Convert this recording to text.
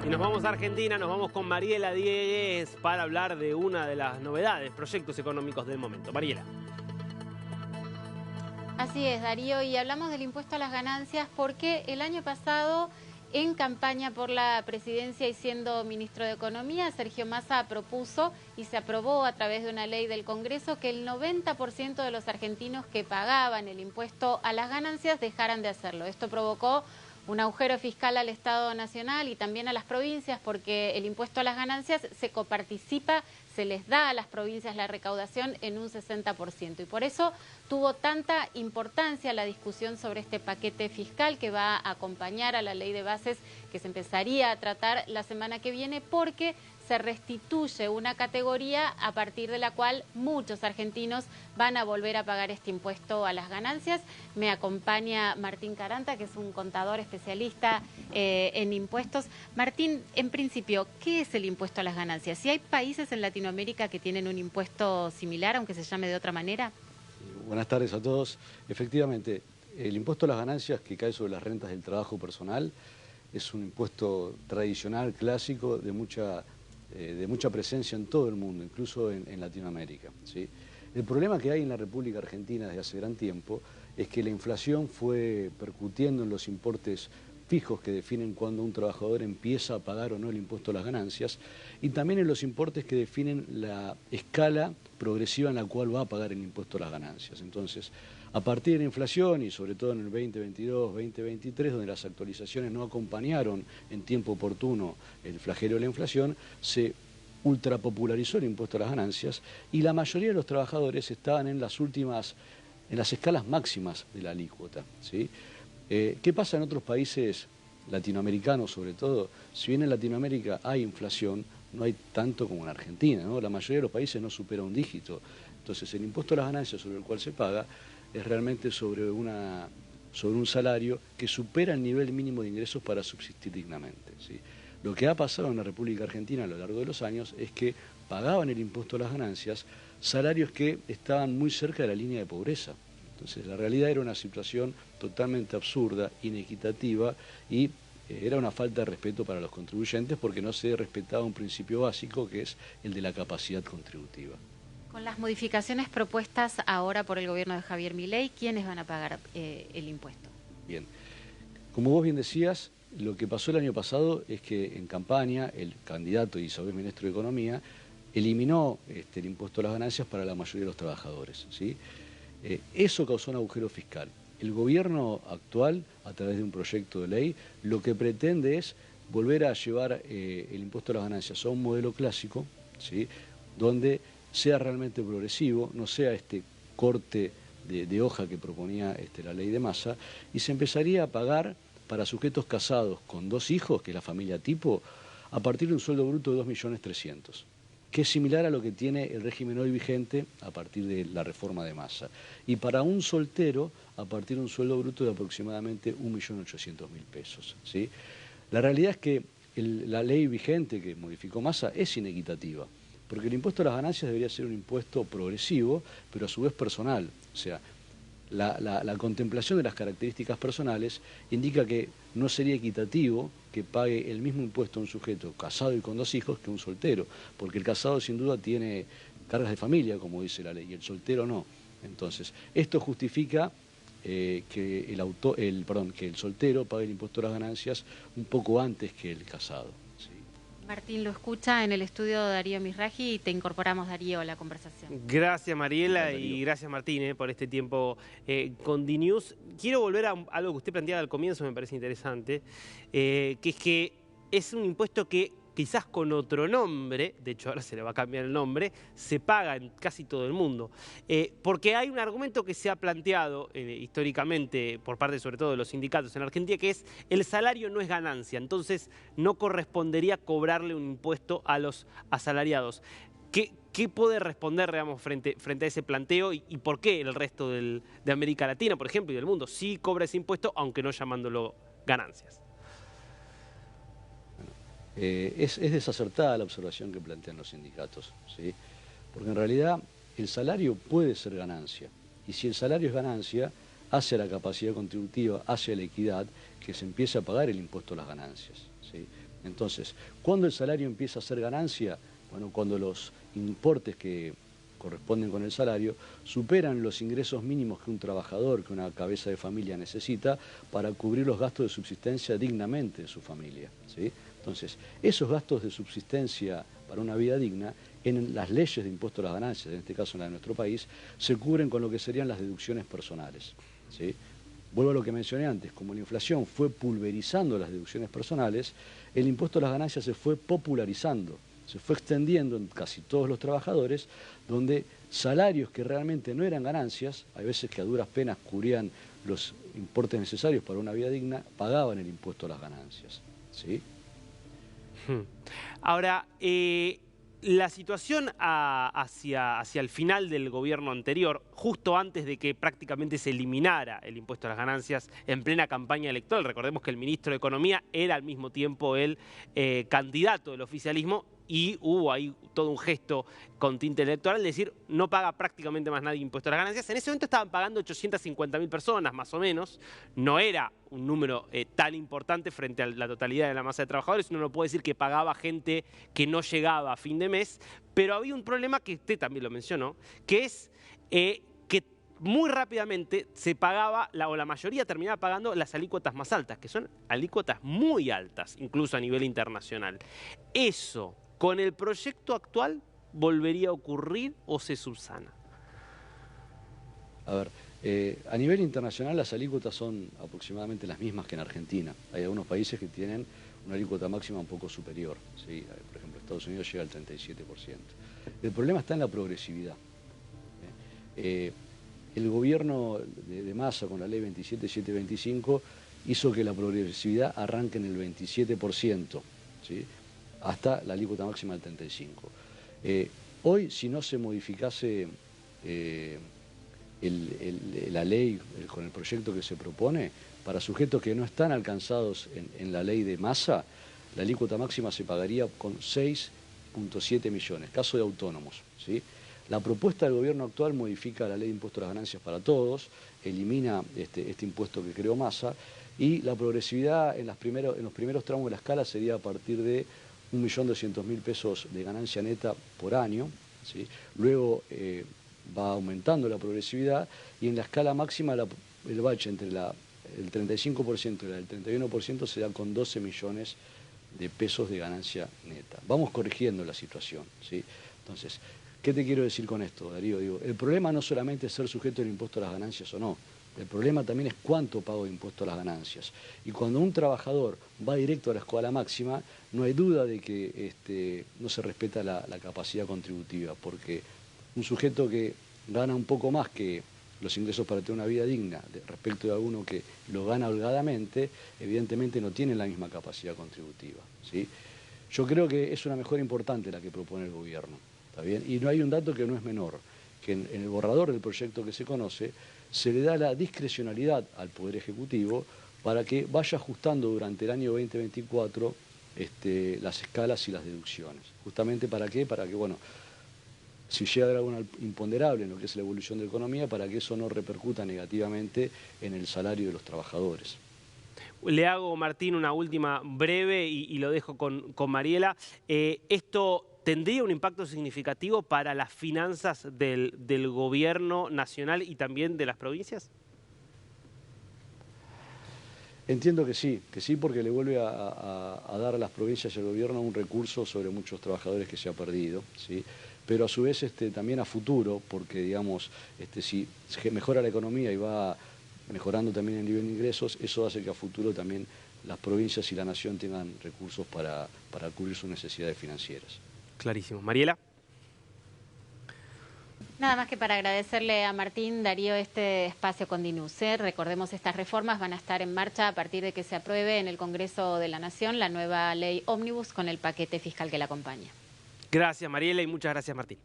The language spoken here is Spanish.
Y nos vamos a Argentina, nos vamos con Mariela Díez para hablar de una de las novedades, proyectos económicos del momento. Mariela. Así es, Darío, y hablamos del impuesto a las ganancias porque el año pasado, en campaña por la presidencia y siendo ministro de Economía, Sergio Massa propuso y se aprobó a través de una ley del Congreso que el 90% de los argentinos que pagaban el impuesto a las ganancias dejaran de hacerlo. Esto provocó un agujero fiscal al Estado Nacional y también a las provincias porque el impuesto a las ganancias se coparticipa, se les da a las provincias la recaudación en un 60%. Y por eso tuvo tanta importancia la discusión sobre este paquete fiscal que va a acompañar a la ley de bases que se empezaría a tratar la semana que viene porque se restituye una categoría a partir de la cual muchos argentinos van a volver a pagar este impuesto a las ganancias. Me acompaña Martín Caranta, que es un contador especialista en impuestos. Martín, en principio, ¿qué es el impuesto a las ganancias? ¿Si hay países en Latinoamérica que tienen un impuesto similar, aunque se llame de otra manera? Buenas tardes a todos. Efectivamente, el impuesto a las ganancias que cae sobre las rentas del trabajo personal es un impuesto tradicional, clásico, de mucha presencia en todo el mundo, incluso en Latinoamérica, ¿sí? El problema que hay en la República Argentina desde hace gran tiempo es que la inflación fue percutiendo en los importes fijos que definen cuando un trabajador empieza a pagar o no el impuesto a las ganancias y también en los importes que definen la escala progresiva en la cual va a pagar el impuesto a las ganancias. Entonces, a partir de la inflación y sobre todo en el 2022, 2023, donde las actualizaciones no acompañaron en tiempo oportuno el flagelo de la inflación, se ultrapopularizó el impuesto a las ganancias y la mayoría de los trabajadores estaban en las escalas máximas de la alícuota, ¿sí? ¿Qué pasa en otros países latinoamericanos sobre todo? Si bien en Latinoamérica hay inflación, no hay tanto como en Argentina, ¿no? La mayoría de los países no supera un dígito. Entonces el impuesto a las ganancias sobre el cual se paga es realmente sobre un salario que supera el nivel mínimo de ingresos para subsistir dignamente, ¿sí? Lo que ha pasado en la República Argentina a lo largo de los años es que pagaban el impuesto a las ganancias salarios que estaban muy cerca de la línea de pobreza. Entonces la realidad era una situación totalmente absurda, inequitativa y era una falta de respeto para los contribuyentes porque no se respetaba un principio básico que es el de la capacidad contributiva. Con las modificaciones propuestas ahora por el gobierno de Javier Milei, ¿quiénes van a pagar el impuesto? Bien, como vos bien decías, lo que pasó el año pasado es que en campaña el candidato y a su vez ministro de Economía eliminó el impuesto a las ganancias para la mayoría de los trabajadores, ¿sí? Eso causó un agujero fiscal. El gobierno actual, a través de un proyecto de ley, lo que pretende es volver a llevar el impuesto a las ganancias a un modelo clásico, ¿sí? Donde sea realmente progresivo, no sea este corte de hoja que proponía la ley de Massa, y se empezaría a pagar para sujetos casados con 2 hijos, que es la familia tipo, a partir de un sueldo bruto de 2.300.000, que es similar a lo que tiene el régimen hoy vigente a partir de la reforma de Massa. Y para un soltero, a partir de un sueldo bruto de aproximadamente 1.800.000 pesos, ¿sí? La realidad es que la ley vigente que modificó Massa es inequitativa, porque el impuesto a las ganancias debería ser un impuesto progresivo, pero a su vez personal. O sea, la contemplación de las características personales indica que no sería equitativo que pague el mismo impuesto a un sujeto casado y con 2 hijos que un soltero, porque el casado sin duda tiene cargas de familia, como dice la ley, y el soltero no. Entonces, esto justifica que el soltero pague el impuesto a las ganancias un poco antes que el casado, ¿sí? Martín lo escucha en el estudio Darío Misraji y te incorporamos, Darío, a la conversación. Gracias, Mariela, y gracias, Martín, por este tiempo con DNews. Quiero volver a algo que usted planteaba al comienzo, me parece interesante, que es que es un impuesto que quizás con otro nombre, de hecho ahora se le va a cambiar el nombre, se paga en casi todo el mundo. Porque hay un argumento que se ha planteado históricamente por parte sobre todo de los sindicatos en Argentina, que es el salario no es ganancia, entonces no correspondería cobrarle un impuesto a los asalariados. ¿Qué puede responder, digamos, frente a ese planteo y por qué el resto de América Latina, por ejemplo, y del mundo sí cobra ese impuesto, aunque no llamándolo ganancias? Es desacertada la observación que plantean los sindicatos, ¿sí? Porque en realidad el salario puede ser ganancia, y si el salario es ganancia, hace a la capacidad contributiva, hace a la equidad, que se empiece a pagar el impuesto a las ganancias, ¿sí? Entonces, ¿cuándo el salario empieza a ser ganancia? Bueno, cuando los importes que corresponden con el salario superan los ingresos mínimos que un trabajador, que una cabeza de familia necesita para cubrir los gastos de subsistencia dignamente de su familia, ¿sí? Entonces, esos gastos de subsistencia para una vida digna, en las leyes de impuesto a las ganancias, en este caso en la de nuestro país, se cubren con lo que serían las deducciones personales, ¿sí? Vuelvo a lo que mencioné antes, como la inflación fue pulverizando las deducciones personales, el impuesto a las ganancias se fue popularizando, se fue extendiendo en casi todos los trabajadores, donde salarios que realmente no eran ganancias, hay veces que a duras penas cubrían los importes necesarios para una vida digna, pagaban el impuesto a las ganancias, ¿sí? Ahora, la situación hacia el final del gobierno anterior, justo antes de que prácticamente se eliminara el impuesto a las ganancias en plena campaña electoral, recordemos que el ministro de Economía era al mismo tiempo el candidato del oficialismo, y hubo ahí todo un gesto con tinte electoral, es decir, no paga prácticamente más nadie impuesto a las ganancias. En ese momento estaban pagando 850.000 personas, más o menos. No era un número tan importante frente a la totalidad de la masa de trabajadores. Uno no puede decir que pagaba gente que no llegaba a fin de mes, pero había un problema que usted también lo mencionó, que es que muy rápidamente se pagaba, o la mayoría terminaba pagando las alícuotas más altas, que son alícuotas muy altas, incluso a nivel internacional. Eso, ¿con el proyecto actual volvería a ocurrir o se subsana? A ver, a nivel internacional las alícuotas son aproximadamente las mismas que en Argentina. Hay algunos países que tienen una alícuota máxima un poco superior, ¿sí? Por ejemplo, Estados Unidos llega al 37%. El problema está en la progresividad. El gobierno de Massa con la ley 27725 hizo que la progresividad arranque en el 27%, ¿sí? Hasta la alícuota máxima del 35%. Hoy, si no se modificase la ley con el proyecto que se propone, para sujetos que no están alcanzados en la ley de Massa, la alícuota máxima se pagaría con 6,7 millones, caso de autónomos, ¿sí? La propuesta del gobierno actual modifica la ley de impuesto a las ganancias para todos, elimina este impuesto que creó Massa, y la progresividad en los primeros tramos de la escala sería a partir de 1.200.000 pesos de ganancia neta por año, ¿sí? Luego va aumentando la progresividad y en la escala máxima el bache entre el 35% y el 31% se da con 12 millones de pesos de ganancia neta. Vamos corrigiendo la situación, ¿sí? Entonces, ¿qué te quiero decir con esto, Darío? Digo, el problema no solamente es ser sujeto del impuesto a las ganancias o no, el problema también es cuánto pago de impuesto a las ganancias. Y cuando un trabajador va directo a la escala máxima, no hay duda de que no se respeta la capacidad contributiva, porque un sujeto que gana un poco más que los ingresos para tener una vida digna respecto de alguno que lo gana holgadamente, evidentemente no tiene la misma capacidad contributiva, ¿sí? Yo creo que es una mejora importante la que propone el gobierno, ¿está bien? Y no hay un dato que no es menor, que en el borrador del proyecto que se conoce, se le da la discrecionalidad al Poder Ejecutivo para que vaya ajustando durante el año 2024 las escalas y las deducciones. ¿Justamente para qué? Para que, bueno, si llega a haber alguna imponderable en lo que es la evolución de la economía, para que eso no repercuta negativamente en el salario de los trabajadores. Le hago, Martín, una última breve y lo dejo con Mariela. ¿Esto tendría un impacto significativo para las finanzas del gobierno nacional y también de las provincias? Entiendo que sí, porque le vuelve a dar a las provincias y al gobierno un recurso sobre muchos trabajadores que se ha perdido, ¿sí? Pero a su vez también a futuro, porque digamos, si mejora la economía y va mejorando también el nivel de ingresos, eso hace que a futuro también las provincias y la nación tengan recursos para cubrir sus necesidades financieras. Clarísimo. Mariela. Nada más que para agradecerle a Martín, Darío, este espacio con DINUS. Recordemos, estas reformas van a estar en marcha a partir de que se apruebe en el Congreso de la Nación la nueva ley Ómnibus con el paquete fiscal que la acompaña. Gracias, Mariela, y muchas gracias, Martín.